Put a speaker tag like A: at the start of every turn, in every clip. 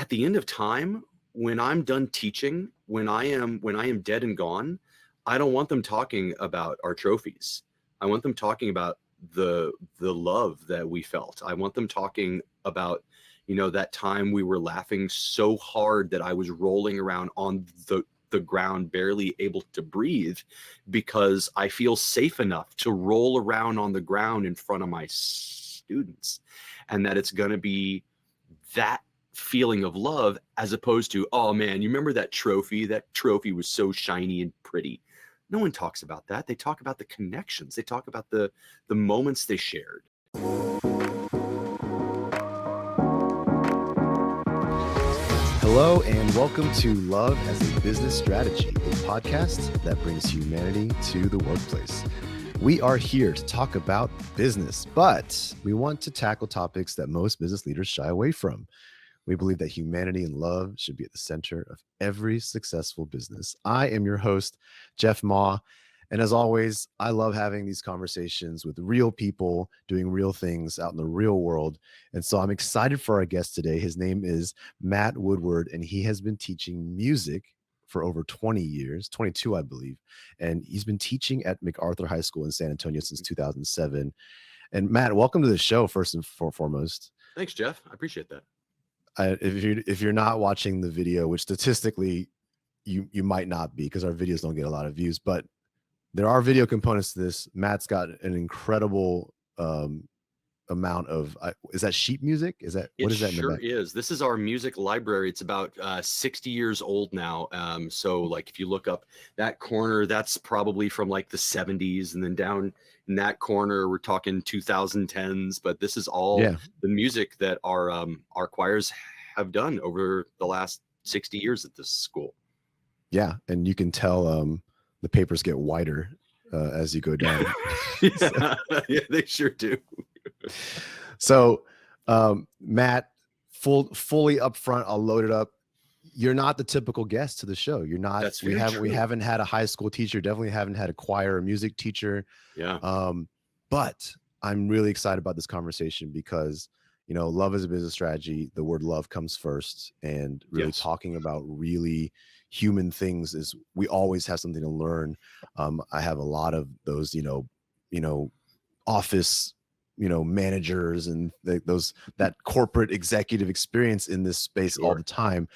A: at the end of time, when I'm done teaching, when I am dead and gone, I don't want them talking about our trophies. I want them talking about the love that we felt. I want them talking about, that time we were laughing so hard that I was rolling around on the ground, barely able to breathe, because I feel safe enough to roll around on the ground in front of my students, and that it's going to be that feeling of love, as opposed to, oh man, you remember that trophy? That trophy was so shiny and pretty. No one talks about that. They talk about the connections. They talk about the moments they shared.
B: Hello and welcome to Love as a Business Strategy, a podcast that brings humanity to the workplace. We are here to talk about business, but we want to tackle topics that most business leaders shy away from. We believe that humanity and love should be at the center of every successful business. I am your host, Jeff Ma. And as always, I love having these conversations with real people doing real things out in the real world. And so I'm excited for our guest today. His name is Matt Woodward, and he has been teaching music for over 20 years, 22, I believe. And he's been teaching at MacArthur High School in San Antonio since 2007. And Matt, welcome to the show, first and foremost.
A: Thanks, Jeff. I appreciate that.
B: If you're not watching the video, which statistically you might not be because our videos don't get a lot of views, but there are video components to this. Matt's got an incredible amount of, is that sheet music? What is that?
A: It sure is. This is our music library. It's about 60 years old now. So like if you look up that corner, that's probably from like the 70s, and then down in that corner, we're talking 2010s, but this is all the music that our choirs have done over the last 60 years at this school. Yeah.
B: And you can tell the papers get wider as you go down.
A: Yeah, they sure do.
B: So, Matt, fully up front, I'll load it up. You're not the typical guest to the show. You're not.
A: That's
B: we haven't had a high school teacher. Definitely haven't had a choir or music teacher.
A: Yeah.
B: But I'm really excited about this conversation because, love is a business strategy. The word love comes first, and really talking about really human things is, we always have something to learn. I have a lot of those, office, managers and that corporate executive experience in this space all the time.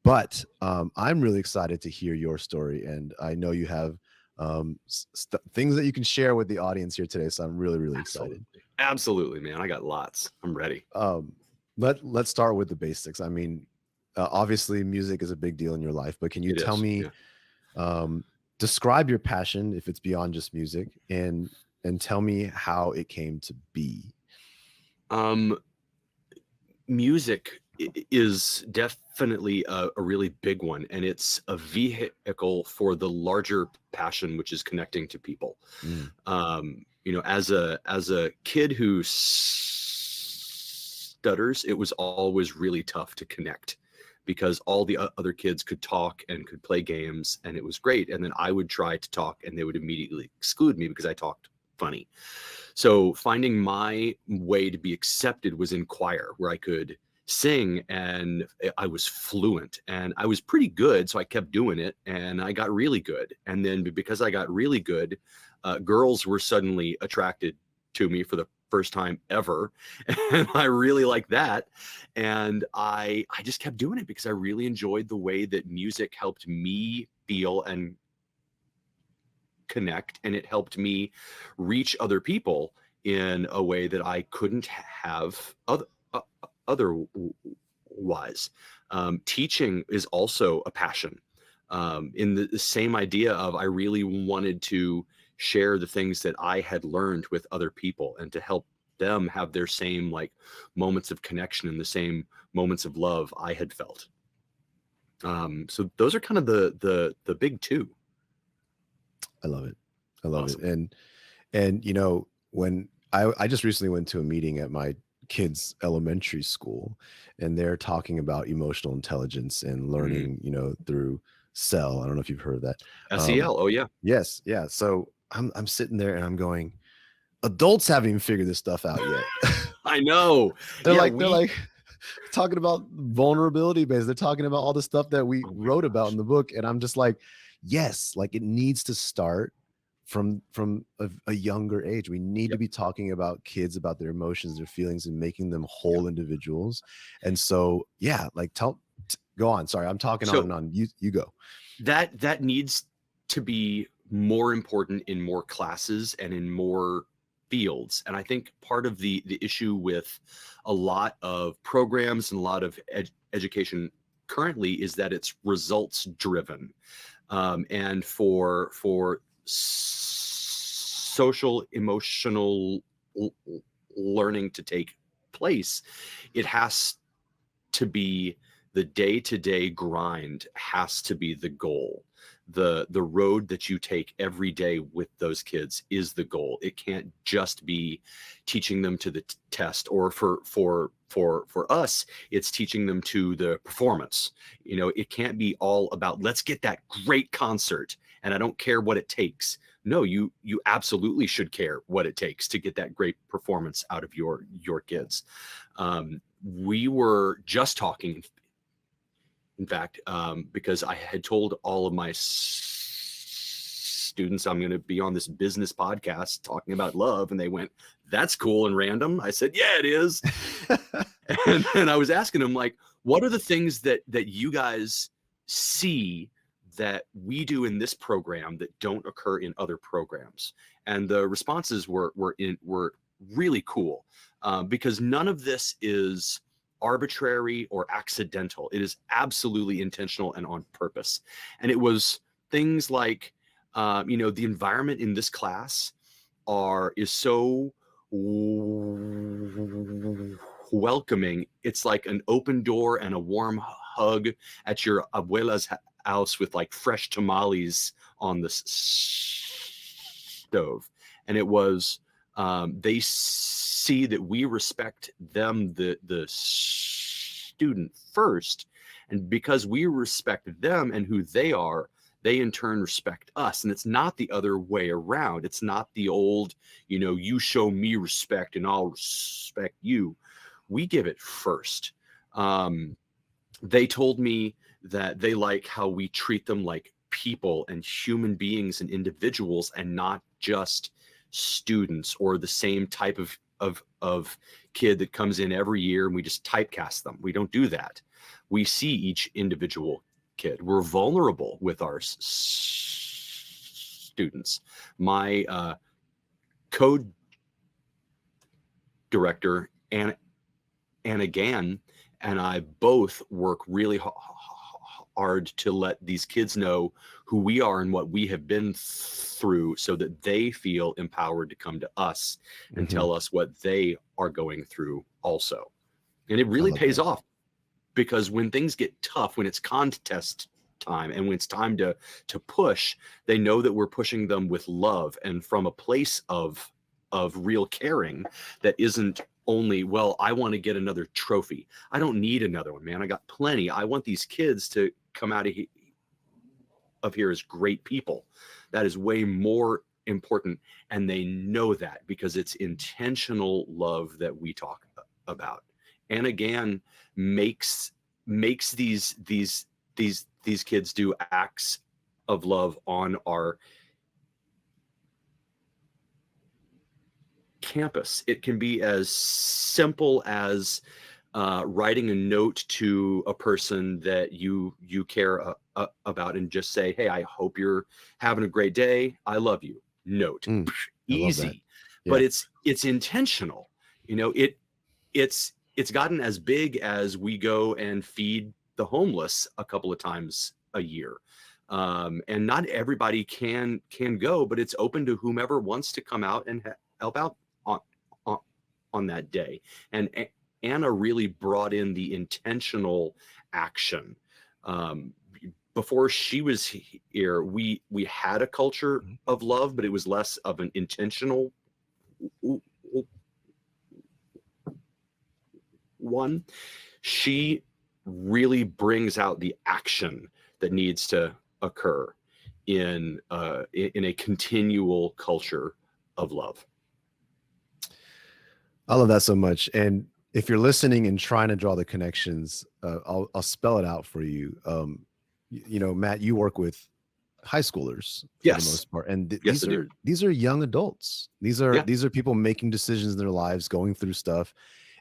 B: But I'm really excited to hear your story, and I know you have things that you can share with the audience here today. So I'm really, really excited.
A: Absolutely, man. I got lots. I'm ready.
B: Let's start with the basics. I mean, obviously music is a big deal in your life, but can you tell me, describe your passion, if it's beyond just music, and tell me how it came to be.
A: Music is definitely a really big one, and it's a vehicle for the larger passion, which is connecting to people. As a kid who stutters, it was always really tough to connect, because all the other kids could talk and could play games, and it was great. And then I would try to talk, and they would immediately exclude me because I talked funny. So finding my way to be accepted was in choir, where I could sing and I was fluent and I was pretty good. So I kept doing it and I got really good. And then because I got really good, girls were suddenly attracted to me for the first time ever. And I really liked that. And I just kept doing it because I really enjoyed the way that music helped me feel and connect, and it helped me reach other people in a way that I couldn't have otherwise. Teaching is also a passion, in the same idea of, I really wanted to share the things that I had learned with other people, and to help them have their same moments of connection and the same moments of love I had felt. So those are kind of the big two.
B: I love it. I love it. And when I just recently went to a meeting at my kids' elementary school, and they're talking about emotional intelligence and learning, through SEL. I don't know if you've heard of that.
A: SEL. Oh yeah.
B: Yes. Yeah. So I'm sitting there and I'm going, adults haven't even figured this stuff out yet.
A: I know.
B: They're like, talking about vulnerability based. They're talking about all the stuff that we
A: Oh my
B: wrote about
A: gosh.
B: in the book. And I'm just like, yes, like it needs to start from a younger age. We need to
A: Yep.
B: be talking about kids, about their emotions, their feelings, and making them whole individuals. And so, yeah, like go on. Sorry, I'm talking on and
A: So
B: on. You go.
A: that needs to be more important in more classes and in more fields. And I think part of the issue with a lot of programs and a lot of education currently is that it's results driven. And for social emotional learning to take place, it has to be the day-to-day grind has to be the goal. The road that you take every day with those kids is the goal. It can't just be teaching them to the test, or for us, it's teaching them to the performance. You know, it can't be all about let's get that great concert and I don't care what it takes. No, you absolutely should care what it takes to get that great performance out of your kids. We were just talking, in fact, because I had told all of my students I'm going to be on this business podcast talking about love, and they went, "That's cool and random." I said, "Yeah, it is." And I was asking them, like, what are the things that you guys see that we do in this program that don't occur in other programs? And the responses were really cool, because none of this is arbitrary or accidental. It is absolutely intentional and on purpose. And it was things like, the environment in this class is so welcoming. It's like an open door and a warm hug at your abuela's house with like fresh tamales on the stove. And it was, they see that we respect them, the student first, and because we respect them and who they are, they in turn respect us. And it's not the other way around. It's not the old, you show me respect and I'll respect you. We give it first. They told me that they like how we treat them like people and human beings and individuals, and not just students or the same type of kid that comes in every year and we just typecast them. We don't do that. We see each individual kid. We're vulnerable with our students. My co-director and again, and I both work really hard to let these kids know who we are and what we have been through, so that they feel empowered to come to us and tell us what they are going through also. And it really pays off, because when things get tough, when it's contest time and when it's time to push, they know that we're pushing them with love and from a place of real caring that isn't only, well, I want to get another trophy. I don't need another one, man. I got plenty. I want these kids to come out of here as great people. That is way more important. And they know that because it's intentional love that we talk about. And again, makes these kids do acts of love on our campus. It can be as simple as writing a note to a person that you care about, and just say, "Hey, I hope you're having a great day. I love you." Note. Easy. Yeah. But it's intentional. It's gotten as big as we go and feed the homeless a couple of times a year. And not everybody can go, but it's open to whomever wants to come out and help out on that day. And Anna really brought in the intentional action. Before she was here, we had a culture of love, but it was less of an intentional one. She really brings out the action that needs to occur in a continual culture of love.
B: I love that so much. And if you're listening and trying to draw the connections, I'll spell it out for you. Matt, you work with high schoolers for the
A: Yes.
B: most part, and
A: Yes, I do.
B: these are young adults. These are
A: Yeah.
B: people making decisions in their lives, going through stuff,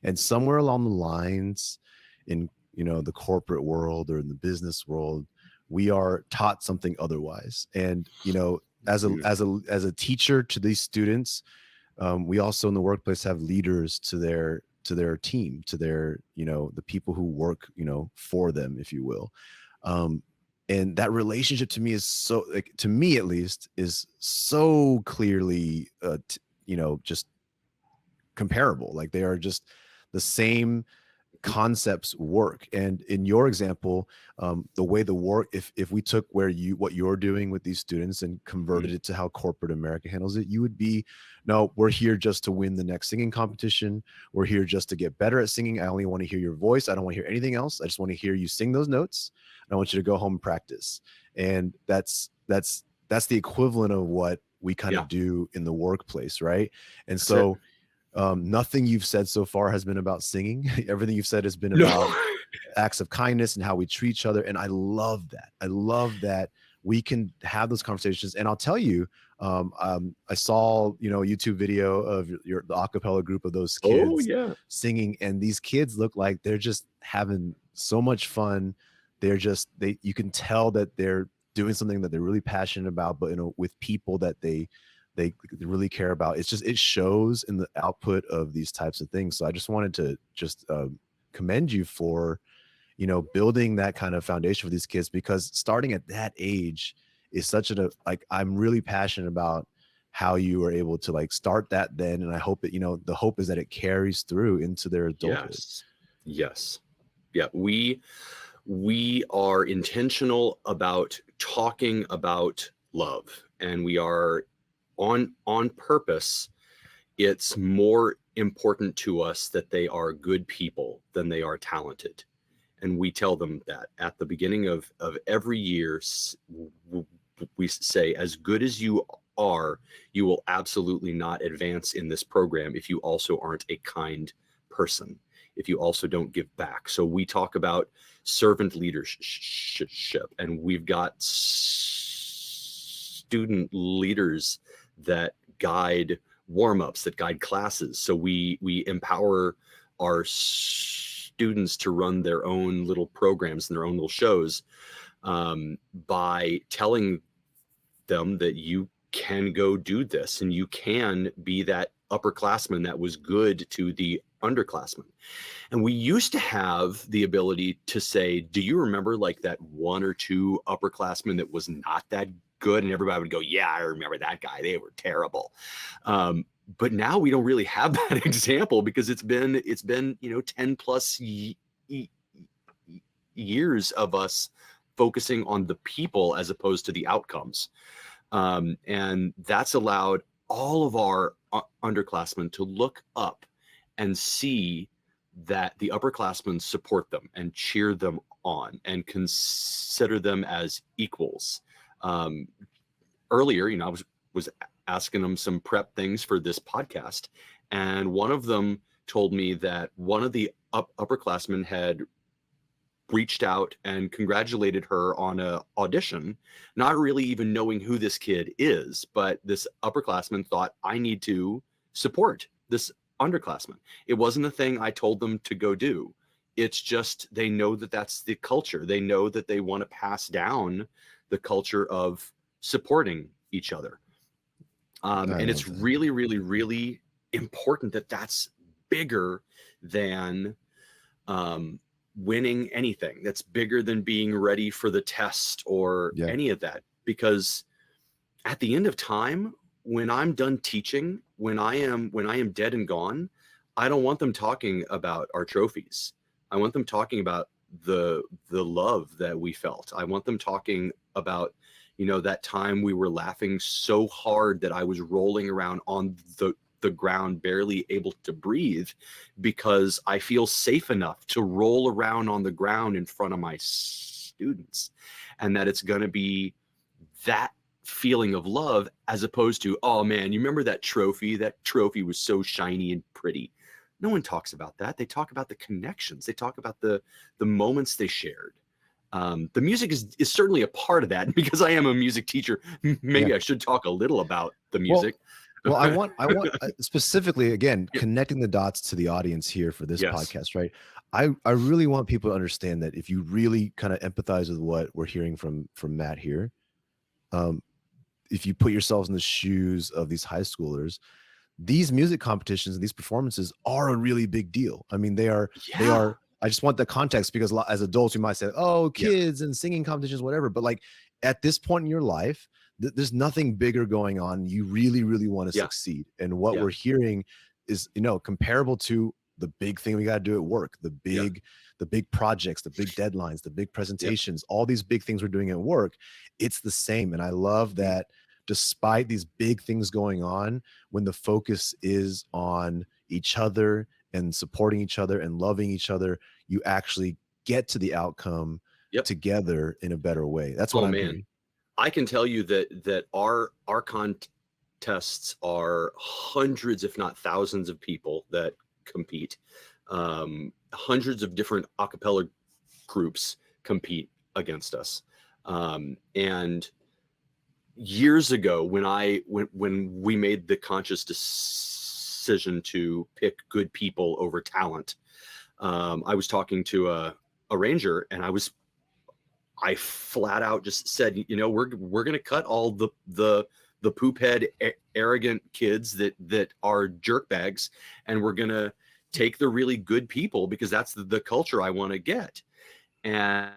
B: and somewhere along the lines, in the corporate world or in the business world, we are taught something otherwise. And as a
A: Mhm.
B: as a teacher to these students, we also in the workplace have leaders to their team, to their the people who work for them, if you will. And that relationship to me is so, like, to me at least, is so clearly just comparable. Like, they are just the same concepts work. And in your example, the way the work, if we took what you're doing with these students and converted
A: Mhm.
B: it to how corporate America handles it, you would be, no, we're here just to win the next singing competition. We're here just to get better at singing. I only want to hear your voice. I don't want to hear anything else. I just want to hear you sing those notes. I want you to go home and practice. And that's the equivalent of what we kind
A: Yeah.
B: of do in the workplace, right? And
A: That's it.
B: so nothing you've said so far has been about singing. Everything you've said has been
A: No.
B: about acts of kindness and how we treat each other. And I love that. I love that we can have those conversations. And I'll tell you, I saw, a YouTube video of the acapella group of those
A: Oh,
B: kids
A: yeah.
B: singing. And these kids look like they're just having so much fun. You can tell that they're doing something that they're really passionate about, but with people that they really care about. It shows in the output of these types of things. So I just wanted to commend you for building that kind of foundation for these kids, because starting at that age is such like, I'm really passionate about how you were able to like start that then. And I hope that the hope is that it carries through into their adulthood.
A: Yes. Yeah. We are intentional about talking about love, and we are on purpose. It's more important to us that they are good people than they are talented. And we tell them that at the beginning of every year. We say, as good as you are, you will absolutely not advance in this program if you also aren't a kind person, if you also don't give back. So we talk about servant leadership, and we've got student leaders that guide warm-ups, that guide classes. So we empower our students to run their own little programs and their own little shows, by telling them that you can go do this and you can be that upperclassman that was good to the underclassmen. And we used to have the ability to say, do you remember like that one or two upperclassmen that was not that good? And everybody would go, yeah, I remember that guy. They were terrible. But now we don't really have that example, because it's been 10 plus years of us focusing on the people as opposed to the outcomes. And that's allowed all of our underclassmen to look up and see that the upperclassmen support them and cheer them on and consider them as equals. Earlier, I was asking them some prep things for this podcast, and one of them told me that one of the upperclassmen had reached out and congratulated her on a audition, not really even knowing who this kid is, but this upperclassman thought, I need to support this underclassman. It wasn't a thing I told them to go do. It's just, they know that that's the culture. They know that they want to pass down the culture of supporting each other. And it's really, really, really important that that's bigger than winning anything. That's bigger than being ready for the test or any of that. Because at the end of time, when I'm done teaching, when I am dead and gone, I don't want them talking about our trophies. I want them talking about the love that we felt. I want them talking about, that time we were laughing so hard that I was rolling around on the ground, barely able to breathe, because I feel safe enough to roll around on the ground in front of my students. And that it's going to be that feeling of love, as opposed to, oh man, you remember that trophy? That trophy was so shiny and pretty. No one talks about that. They talk about the connections. They talk about the moments they shared. The music is certainly a part of that. Because I am a music teacher,
B: Yeah.
A: maybe I should talk a little about the
B: Well,
A: music.
B: well, I want specifically, again,
A: Yeah.
B: connecting the dots to the audience here for this
A: Yes.
B: podcast, right? I really want people to understand that if you really kind of empathize with what we're hearing from Matt here, um, if you put yourselves in the shoes of these high schoolers, these music competitions and these performances are a really big deal. I mean, they
A: Yeah.
B: are. I just want the context because as adults, you might say, "Oh,
A: Yeah.
B: kids and singing competitions, whatever." But like at this point in your life, there's nothing bigger going on. You really, really want to
A: Yeah.
B: succeed, and what
A: Yeah.
B: we're hearing is, comparable to the big thing we got to do at work,
A: Yeah.
B: the big projects, the big deadlines, the big
A: Yeah.
B: presentations, all these big things we're doing at work. It's the same, and I love
A: Mhm.
B: that. Despite these big things going on, when the focus is on each other and supporting each other and loving each other, you actually get to the outcome
A: Yep.
B: together in a better way. That's what
A: Oh
B: I'm
A: man,
B: hearing.
A: I can tell you that our contests are hundreds, if not thousands, of people that compete. Hundreds of different a cappella groups compete against us. And years ago, when we made the conscious decision to pick good people over talent, I was talking to a ranger, and I flat out just said, we're gonna cut all the poop head, arrogant kids that are jerk bags, and we're gonna take the really good people, because that's the culture I want to get. And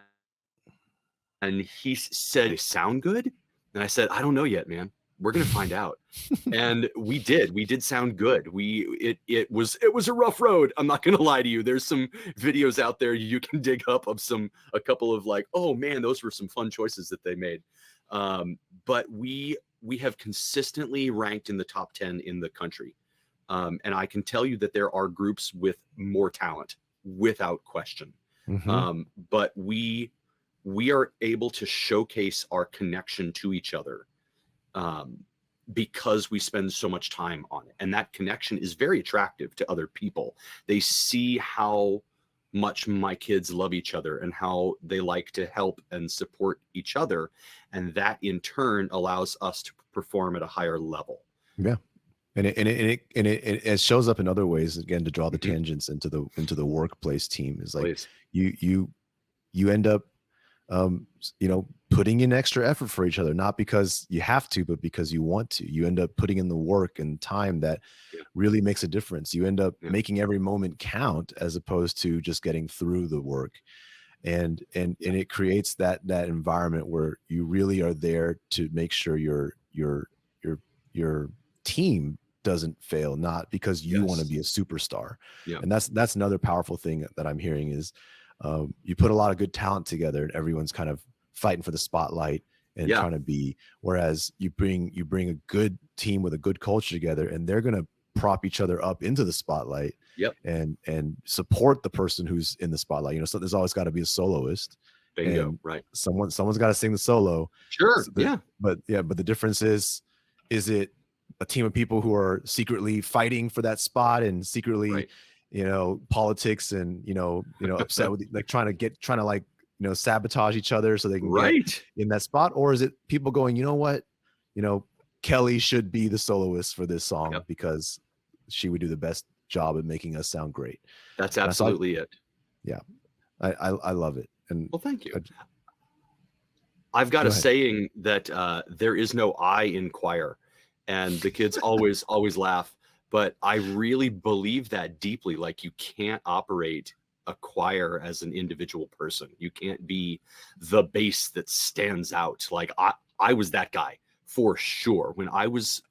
A: he said, "They sound good?" And I said, "I don't know yet, man. We're gonna find out." And we did sound good. It was a rough road. I'm not gonna lie to you. There's some videos out there you can dig up of a couple of, like, oh man, those were some fun choices that they made. But we have consistently ranked in the top 10 in the country. And I can tell you that there are groups with more talent, without question.
B: Mhm.
A: But we are able to showcase our connection to each other, um, because we spend so much time on it. And that connection is very attractive to other people. They see how much my kids love each other and how they like to help and support each other. And that in turn allows us to perform at a higher level.
B: Yeah. And it shows up in other ways, again, to draw the
A: Mhm.
B: tangents into the workplace team is like
A: Please.
B: you end up putting in extra effort for each other, not because you have to, but because you want to. You end up putting in the work and time that
A: Yeah.
B: really makes a difference. You end up
A: Yeah.
B: making every moment count as opposed to just getting through the work. And
A: Yeah.
B: it creates that environment where you really are there to make sure your team doesn't fail, not because you want to
A: Yes.
B: be a superstar.
A: Yeah.
B: And that's another powerful thing that I'm hearing is you put a lot of good talent together and everyone's kind of fighting for the spotlight and
A: Yeah.
B: trying to be, whereas you bring a good team with a good culture together and they're going to prop each other up into the spotlight
A: Yep.
B: and support the person who's in the spotlight. So there's always got to be a soloist,
A: Bingo.
B: and
A: Right.
B: someone's got to sing the solo.
A: Sure. Yeah.
B: But the difference is it a team of people who are secretly fighting for that spot and secretly,
A: Right.
B: politics and, upset with, like, trying to like, sabotage each other so they can get
A: Right.
B: in that spot? Or is it people going, you know what, Kelly should be the soloist for this song
A: Yep.
B: because she would do the best job at making us sound great.
A: That's
B: And I saw,
A: absolutely it.
B: yeah, I love it. And
A: Well, thank you.
B: I,
A: I've got
B: go
A: a
B: ahead.
A: saying that there is no I in choir, and the kids always laugh. But I really believe that deeply. Like, you can't operate a choir as an individual person. You can't be the bass that stands out. Like, I was that guy for sure. When I was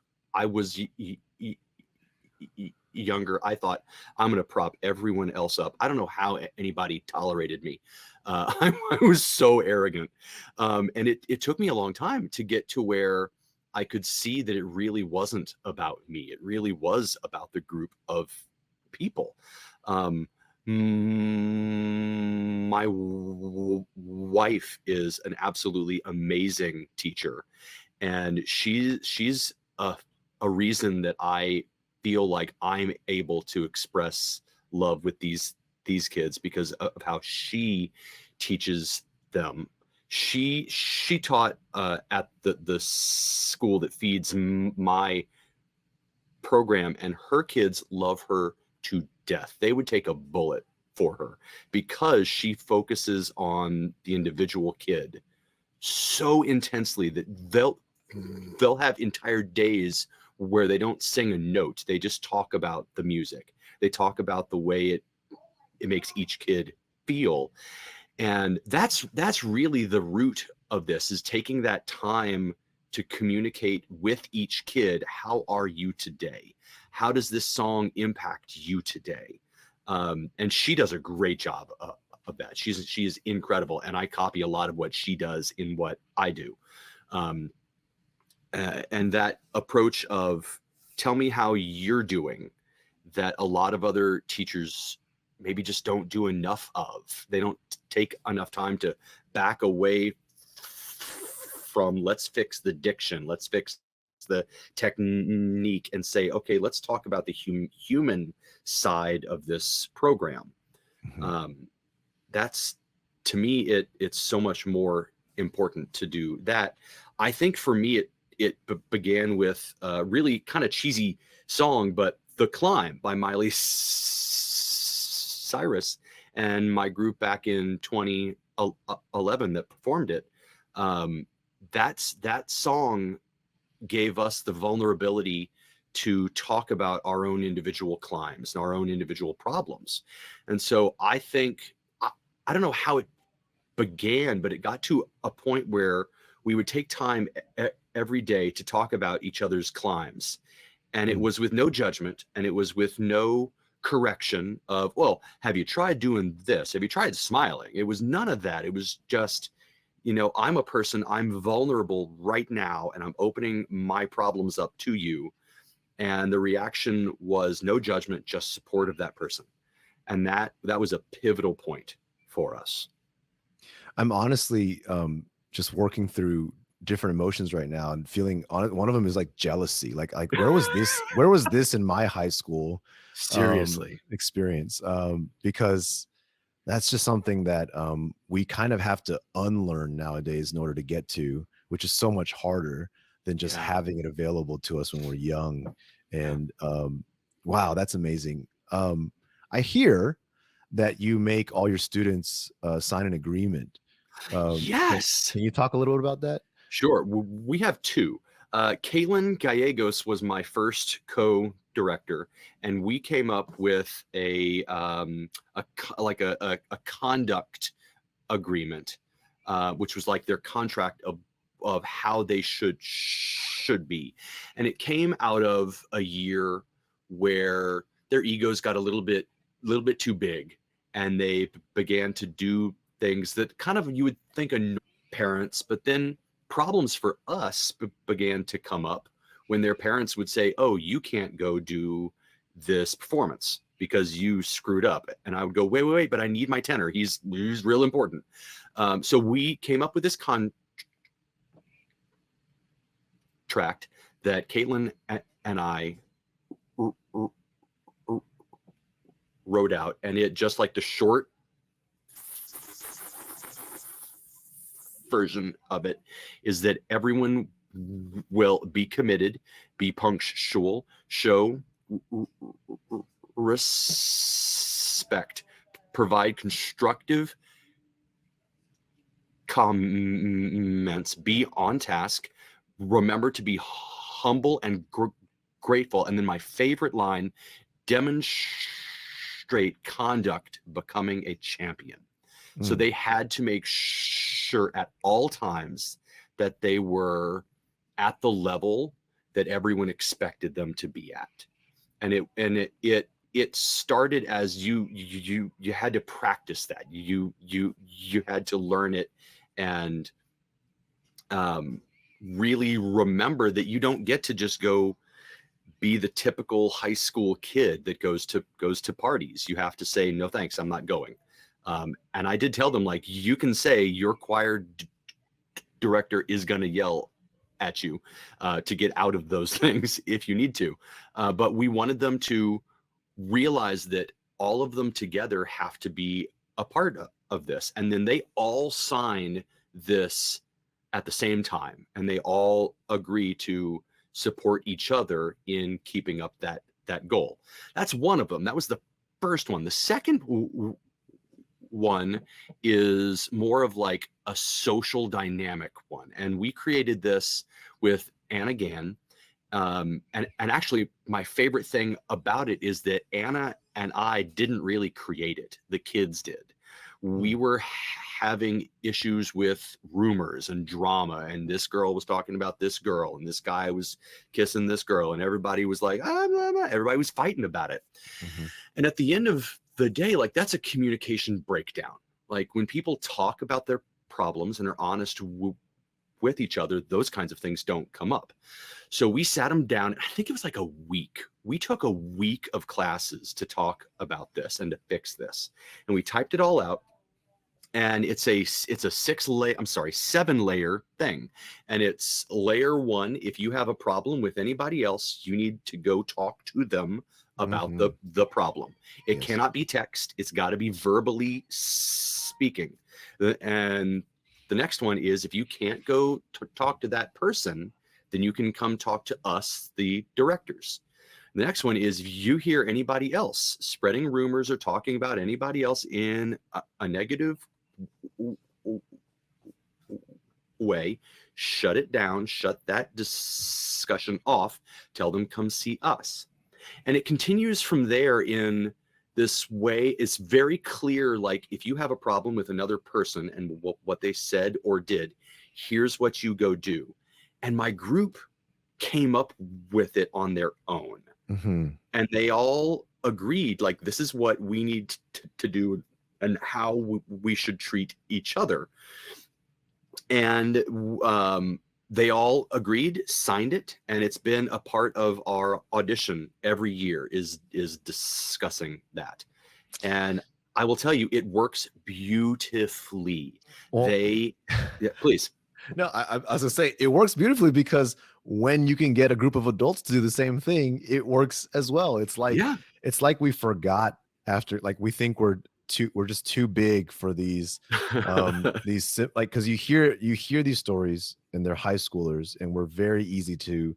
A: younger, I thought, I'm going to prop everyone else up. I don't know how anybody tolerated me. I was so arrogant. And it took me a long time to get to where I could see that it really wasn't about me. It really was about the group of people. Um, my wife is an absolutely amazing teacher, and she's a reason that I feel like I'm able to express love with these kids because of how she teaches them. She taught at the school that feeds my program, and her kids love her to death. They would take a bullet for her because she focuses on the individual kid so intensely that they'll have entire days where they don't sing a note. They just talk about the music. They talk about the way it makes each kid feel. And that's really the root of this, is taking that time to communicate with each kid. How are you today? How does this song impact you today? And she does a great job of that. She is incredible, and I copy a lot of what she does in what I do. And that approach of tell me how you're doing, that a lot of other teachers maybe just don't do enough of. They don't take enough time to back away from let's fix the diction, let's fix the technique, and say, okay, let's talk about the human side of this program. That's, to me, it's so much more important to do that. I think for me, it began with a really kind of cheesy song, but The Climb by Miley Cyrus and my group back in 2011 that performed it. That song gave us the vulnerability to talk about our own individual climbs and our own individual problems. And so I think, I don't know how it began, but it got to a point where we would take time every day to talk about each other's climbs. And it was with no judgment, and it was with no correction of, well, have you tried doing this? Have you tried smiling? It was none of that. It was just, I'm a person, I'm vulnerable right now, and I'm opening my problems up to you. And the reaction was no judgment, just support of that person. And that was a pivotal point for us.
B: I'm honestly just working through different emotions right now and feeling on it. One of them is like jealousy. Like where was this in my high school
A: Seriously
B: experience? Because that's just something that we kind of have to unlearn nowadays in order to get to, which is so much harder than just having it available to us when we're young. And wow, that's amazing. I hear that you make all your students sign an agreement.
A: Yes.
B: Can you talk a little bit about that?
A: Sure. We have two. Caitlin Gallegos was my first co-director, and we came up with a conduct agreement, which was like their contract of how they should be. And it came out of a year where their egos got a little bit too big, and they began to do things that kind of you would think annoy parents, but then problems for us began to come up when their parents would say, oh, you can't go do this performance because you screwed up. And I would go, wait, but I need my tenor. He's real important. So we came up with this contract that Caitlin and I wrote out, and it just like the short version of it is that everyone will be committed, be punctual, show respect, provide constructive comments, be on task, remember to be humble and grateful. And then my favorite line, demonstrate conduct, becoming a champion. So they had to make sure at all times that they were at the level that everyone expected them to be at. And it started as you had to practice that. You had to learn it and really remember that you don't get to just go be the typical high school kid that goes to parties. You have to say, no, thanks, I'm not going. And I did tell them, like, you can say your choir director is going to yell at you to get out of those things if you need to. But we wanted them to realize that all of them together have to be a part of this. And then they all sign this at the same time, and they all agree to support each other in keeping up that goal. That's one of them. That was the first one. The second one is more of like a social dynamic one, and we created this with Anna Gann. And actually, my favorite thing about it is that Anna and I didn't really create it. The kids did. We were having issues with rumors and drama, and this girl was talking about this girl, and this guy was kissing this girl, and everybody was like, ah, blah, blah. Everybody was fighting about it. And at the end of the day, like, that's a communication breakdown. Like, when people talk about their problems and are honest with each other, those kinds of things don't come up. So we sat them down. I think it was like a week. We took a week of classes to talk about this and to fix this. And we typed it all out. And it's a 7-layer thing. And it's layer 1. If you have a problem with anybody else, you need to go talk to them about the problem. It cannot be text. It's got to be verbally speaking. And the next one is, if you can't go to talk to that person, then you can come talk to us, the directors. The next one is, if you hear anybody else spreading rumors or talking about anybody else in a negative way, shut it down, shut that discussion off, tell them come see us. And it continues from there in this way. It's very clear, like, if you have a problem with another person and what they said or did, here's what you go do. And my group came up with it on their own. And they all agreed, like, this is what we need to do and how we should treat each other. And they all agreed, signed it, and it's been a part of our audition every year, is discussing that. And I will tell you, it works beautifully.
B: Well,
A: please.
B: No, I was gonna say, it works beautifully because when you can get a group of adults to do the same thing, it works as well. It's like, it's like we forgot after, like, we think we're just too big for these like, because you hear these stories and they're high schoolers, and we're very easy to,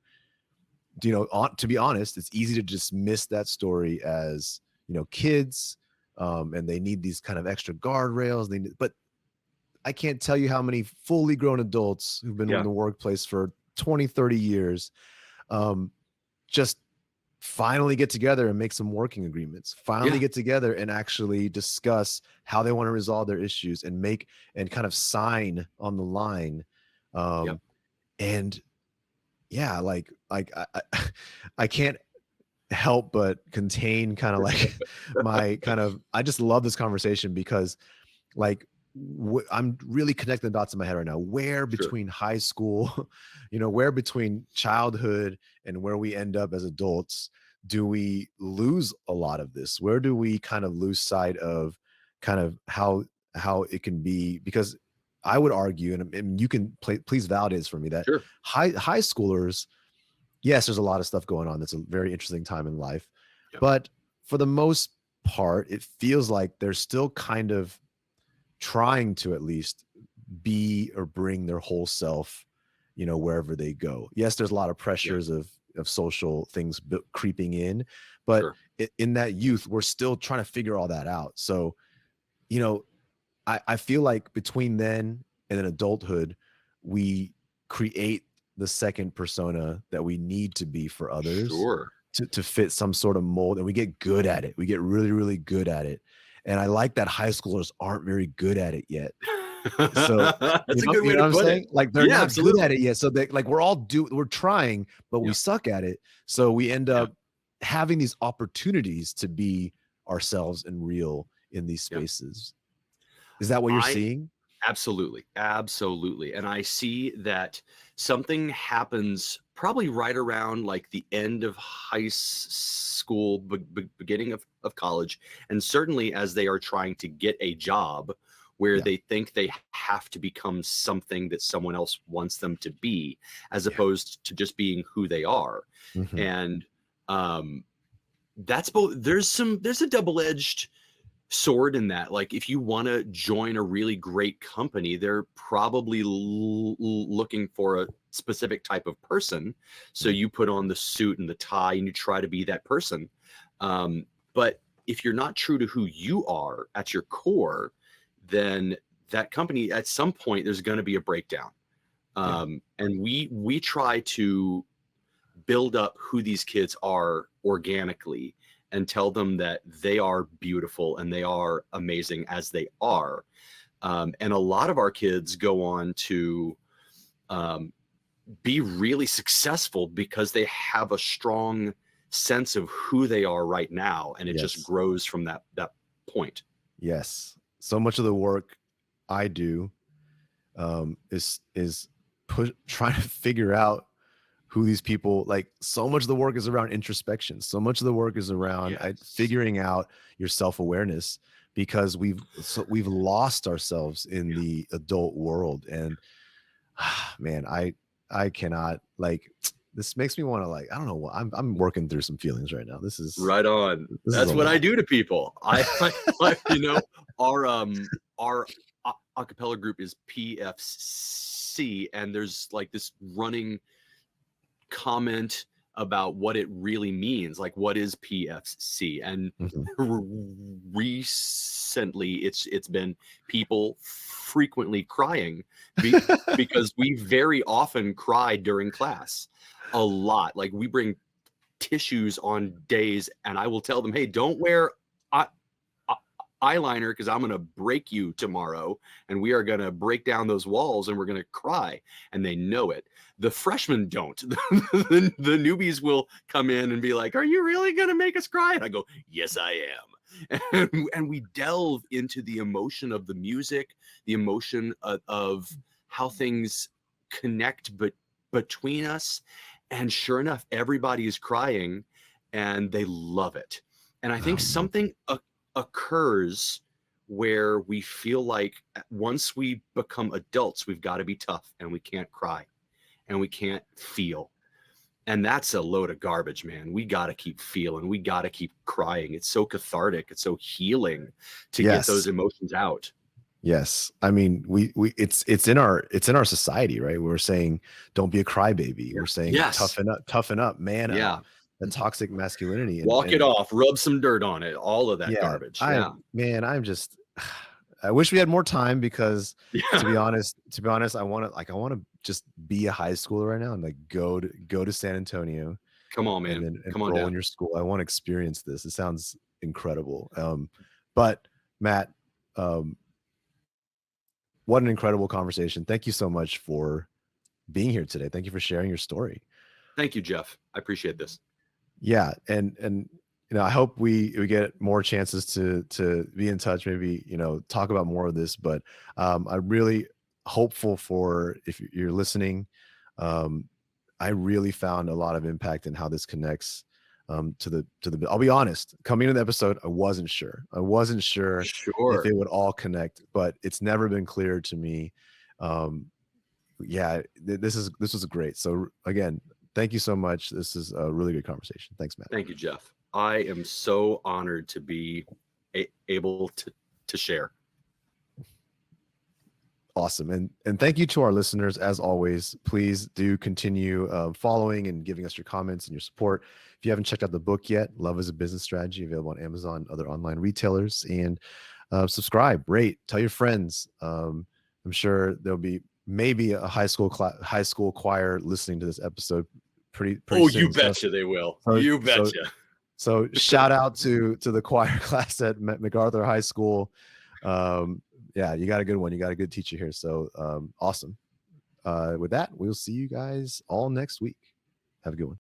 B: to be honest, it's easy to dismiss that story as, kids, and they need these kind of extra guardrails. But I can't tell you how many fully grown adults who've been in the workplace for 20, 30 years, just finally get together and make some working agreements, get together and actually discuss how they want to resolve their issues and kind of sign on the line. And I can't help but contain kind of like my kind of, I just love this conversation because, like, I'm really connecting the dots in my head right now. Where between high school, where between childhood and where we end up as adults, do we lose a lot of this? Where do we kind of lose sight of kind of how it can be? Because I would argue, and you can please validate this for me, that high schoolers, yes, there's a lot of stuff going on. That's a very interesting time in life, but for the most part, it feels like they're still kind of trying to at least be or bring their whole self, wherever they go. Yes, there's a lot of pressures of social things creeping in, but in that youth, we're still trying to figure all that out. So, I feel like between then and then adulthood, we create the second persona that we need to be for others to fit some sort of mold, and we get good at it. We get really, really good at it. And I like that high schoolers aren't very good at it yet. So
A: that's a good way to put it.
B: Like, they're not good at it yet. So like, we're trying, but we suck at it. So we end up having these opportunities to be ourselves and real in these spaces. Is that what you're seeing?
A: Absolutely. Absolutely. And I see that something happens probably right around like the end of high school, beginning of college, and certainly as they are trying to get a job where they think they have to become something that someone else wants them to be, as opposed to just being who they are. And that's both. There's a double-edged sword in that. Like, if you want to join a really great company, they're probably looking for a specific type of person. So you put on the suit and the tie and you try to be that person. But if you're not true to who you are at your core, then that company, at some point, there's going to be a breakdown. And we try to build up who these kids are organically and tell them that they are beautiful and they are amazing as they are. And a lot of our kids go on to be really successful because they have a strong sense of who they are right now. And it just grows from that point.
B: Yes. So much of the work I do is trying to figure out who these people, like, so much of the work is around introspection. So much of the work is around figuring out your self-awareness, because we've lost ourselves in the adult world. And man, I cannot, like, this makes me want to, like, I don't know what, I'm working through some feelings right now. This is
A: right on. That's what I do to people. I you know, our acapella group is PFC, and there's like this running comment about what it really means, like, what is PFC? And recently it's been people frequently crying because we very often cry during class, a lot. Like, we bring tissues on days, and I will tell them, hey, don't wear eyeliner because I'm going to break you tomorrow, and we are going to break down those walls and we're going to cry. And they know it. The freshmen don't. The newbies will come in and be like, are you really going to make us cry? And I go, yes, I am. And we delve into the emotion of the music, the emotion of how things connect between us. And sure enough, everybody is crying and they love it. And I think something occurs where we feel like once we become adults, we've got to be tough and we can't cry and we can't feel. And that's a load of garbage, man. We got to keep feeling. We got to keep crying. It's so cathartic. It's so healing to get those emotions out.
B: Yes. I mean, it's in our society, right? We're saying, don't be a crybaby. We're saying, toughen up, man up. And toxic masculinity.
A: Walk it off, rub some dirt on it, all of that garbage.
B: I wish we had more time, because to be honest, I want to just be a high schooler right now and like go to San Antonio.
A: Come on, man.
B: And then
A: Come on
B: enroll
A: down
B: in your school. I want to experience this. It sounds incredible. But Matt, what an incredible conversation. Thank you so much for being here today. Thank you for sharing your story.
A: Thank you, Jeff. I appreciate this.
B: Yeah. And you know, I hope we get more chances to be in touch, maybe, you know, talk about more of this, but I'm really hopeful for, if you're listening, I really found a lot of impact in how this connects to the, I'll be honest, coming into the episode, I wasn't sure if it would all connect, but it's never been clear to me. This was great. So again, thank you so much. This is a really good conversation. Thanks, Matt.
A: Thank you, Jeff. I am so honored to be able to share.
B: Awesome. And thank you to our listeners. As always, please do continue following and giving us your comments and your support. If you haven't checked out the book yet, Love is a Business Strategy, available on Amazon, other online retailers, and subscribe, rate, tell your friends. I'm sure there'll be maybe a high school choir listening to this episide pretty soon.
A: You betcha they will. You betcha.
B: So shout out to the choir class at MacArthur High School. You got a good one. You got a good teacher here. So awesome. With that, we'll see you guys all next week. Have a good one.